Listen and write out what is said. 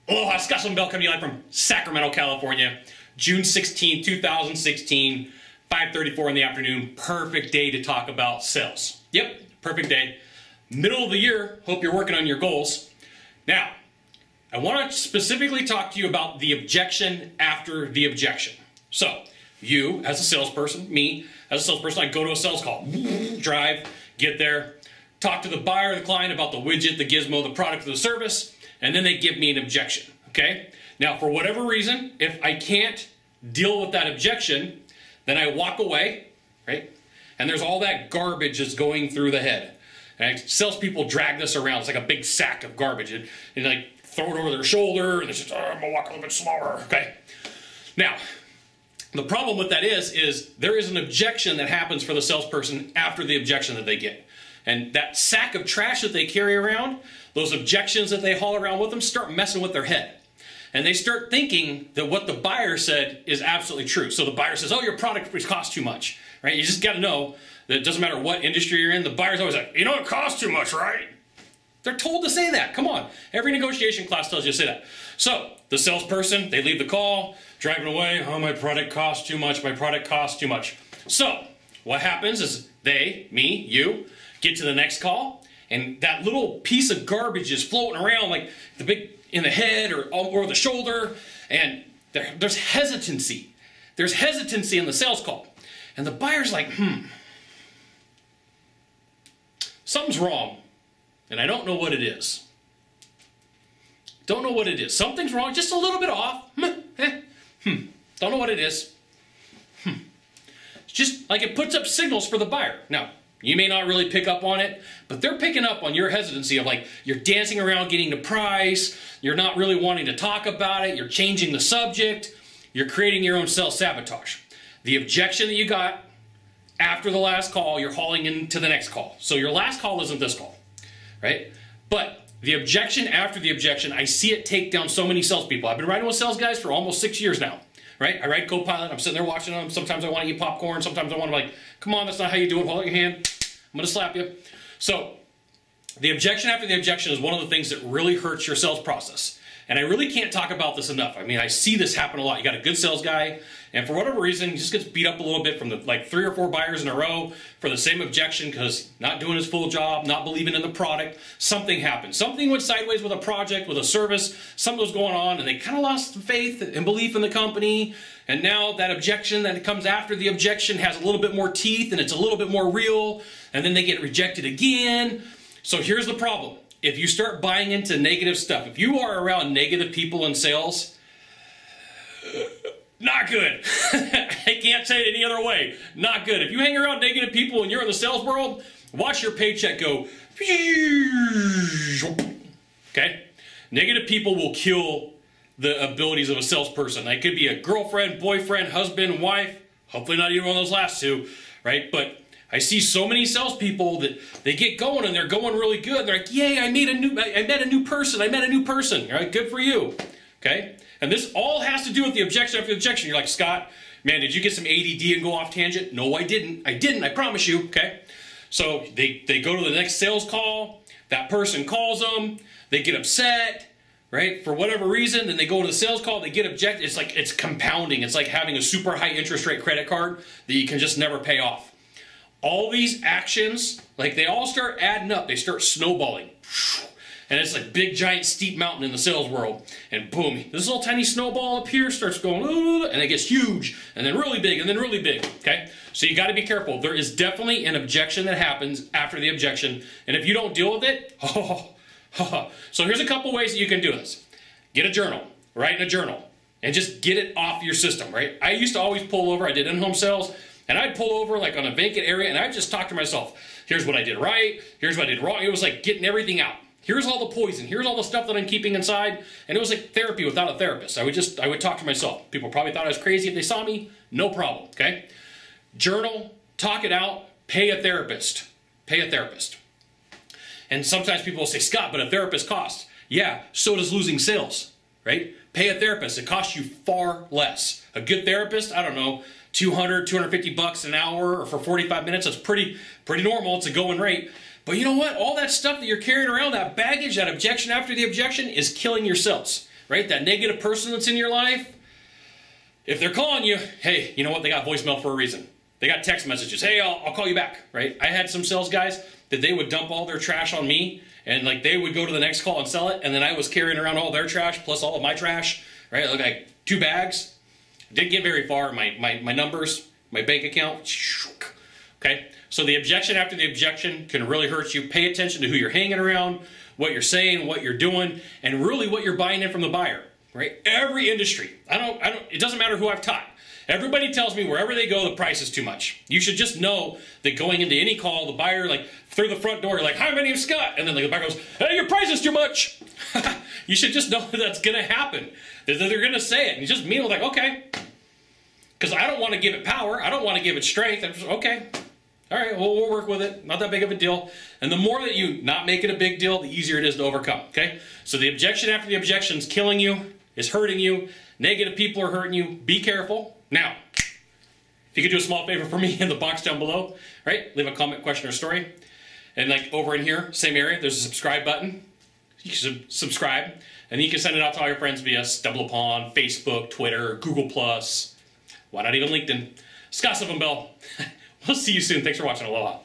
Aloha, Sylvan Bell coming to you live from Sacramento, California. June 16, 2016, 5:34 in the afternoon. Perfect day to talk about sales. Yep, perfect day. Middle of the year, hope you're working on your goals. Now, I want to specifically talk to you about the objection after the objection. So, you as a salesperson, me as a salesperson, I go to a sales call, drive, get there, talk to the buyer or the client about the widget, the gizmo, the product, or the service, and then they give me an objection, okay? Now, for whatever reason, if I can't deal with that objection, then I walk away, right? And there's all that garbage that's going through the head. And salespeople drag this around. It's like a big sack of garbage. And like throw it over their shoulder, and they say, oh, I'm gonna walk a little bit slower, okay? Now, the problem with that is there is an objection that happens for the salesperson after the objection that they get. And that sack of trash that they carry around, those objections that they haul around with them, start messing with their head. And they start thinking that what the buyer said is absolutely true. So the buyer says, oh, your product costs too much, right? You just got to know that it doesn't matter what industry you're in, the buyer's always like, you know, it costs too much, right? They're told to say that. Come on. Every negotiation class tells you to say that. So the salesperson, they leave the call, driving away, oh, my product costs too much, my product costs too much. So what happens is they, me, you, get to the next call, and that little piece of garbage is floating around like the big in the head or over the shoulder, and there's hesitancy. There's hesitancy in the sales call. And the buyer's like, something's wrong, and I don't know what it is. Don't know what it is. Something's wrong, just a little bit off. Don't know what it is. It's just like it puts up signals for the buyer. Now, you may not really pick up on it, but they're picking up on your hesitancy of like, you're dancing around getting the price, you're not really wanting to talk about it, you're changing the subject, you're creating your own self-sabotage. The objection that you got after the last call, you're hauling into the next call. So your last call isn't this call, right? But the objection after the objection, I see it take down so many salespeople. I've been riding with sales guys for almost 6 years now. Right? I ride co-pilot, I'm sitting there watching them. Sometimes I want to eat popcorn. Sometimes I want to like, come on, that's not how you do it. Hold out your hand. I'm going to slap you. So the objection after the objection is one of the things that really hurts your sales process. And I really can't talk about this enough. I mean, I see this happen a lot. You got a good sales guy, and for whatever reason, he just gets beat up a little bit from the like 3 or 4 buyers in a row for the same objection because not doing his full job, not believing in the product. Something happened. Something went sideways with a project, with a service. Something was going on, and they kind of lost faith and belief in the company. And now that objection that comes after the objection has a little bit more teeth, and it's a little bit more real, and then they get rejected again. So here's the problem. If you start buying into negative stuff, if you are around negative people in sales, not good. I can't say it any other way. Not good. If you hang around negative people and you're in the sales world, watch your paycheck go. Okay? Negative people will kill the abilities of a salesperson. It could be a girlfriend, boyfriend, husband, wife. Hopefully not even one of those last two, right? But I see so many salespeople that they get going and they're going really good. They're like, yay, I met a new person. All right, good for you. Okay? And this all has to do with the objection after the objection. You're like, Scott, man, did you get some ADD and go off tangent? No, I didn't. I promise you. Okay? So they go to the next sales call. That person calls them. They get upset, right? For whatever reason, then they go to the sales call. They get objected. It's like it's compounding. It's like having a super high interest rate credit card that you can just never pay off. All these actions, like they all start adding up. They start snowballing. And it's like big, giant, steep mountain in the sales world. And boom, this little tiny snowball up here starts going, and it gets huge, and then really big, and then really big, okay? So you got to be careful. There is definitely an objection that happens after the objection. And if you don't deal with it, So here's a couple ways that you can do this. Get a journal. Write in a journal. And just get it off your system, right? I used to always pull over. I did in-home sales. And I'd pull over like on a vacant area, and I'd just talk to myself. Here's what I did right. Here's what I did wrong. It was like getting everything out. Here's all the poison. Here's all the stuff that I'm keeping inside. And it was like therapy without a therapist. I would talk to myself. People probably thought I was crazy if they saw me. No problem, okay? Journal, talk it out, pay a therapist. Pay a therapist. And sometimes people will say, Scott, but a therapist costs. Yeah, so does losing sales, right? Pay a therapist. It costs you far less. A good therapist, I don't know, $200, $250 an hour, or for 45 minutes, that's pretty normal. It's a going rate. But you know what? All that stuff that you're carrying around, that baggage, that objection after the objection, is killing your sales. right? That negative person that's in your life, if they're calling you, hey, you know what? They got voicemail for a reason. They got text messages. Hey, I'll call you back, right? I had some sales guys that they would dump all their trash on me, and like they would go to the next call and sell it, and then I was carrying around all their trash plus all of my trash, right? Like 2 bags. Didn't get very far. My numbers, my bank account. Okay, so the objection after the objection can really hurt you. Pay attention to who you're hanging around, what you're saying, what you're doing, and really what you're buying in from the buyer. Right? Every industry. It doesn't matter who I've taught. Everybody tells me wherever they go, the price is too much. You should just know that going into any call, the buyer, like through the front door, like, hi, my name's Scott. And then like, the buyer goes, hey, your price is too much. You should just know that that's going to happen. That they're going to say it. And you just mean it like, okay. Because I don't want to give it power. I don't want to give it strength. I'm just, okay. All right, well, we'll work with it. Not that big of a deal. And the more that you not make it a big deal, the easier it is to overcome. Okay? So the objection after the objection is killing you, is hurting you. Negative people are hurting you. Be careful. Now, if you could do a small favor for me in the box down below, right? Leave a comment, question, or story. And like over in here, same area, there's a subscribe button. You can subscribe. And you can send it out to all your friends via StumbleUpon, Facebook, Twitter, Google+. Why not even LinkedIn? Scott Sylvan Bell. We'll see you soon. Thanks for watching. Aloha.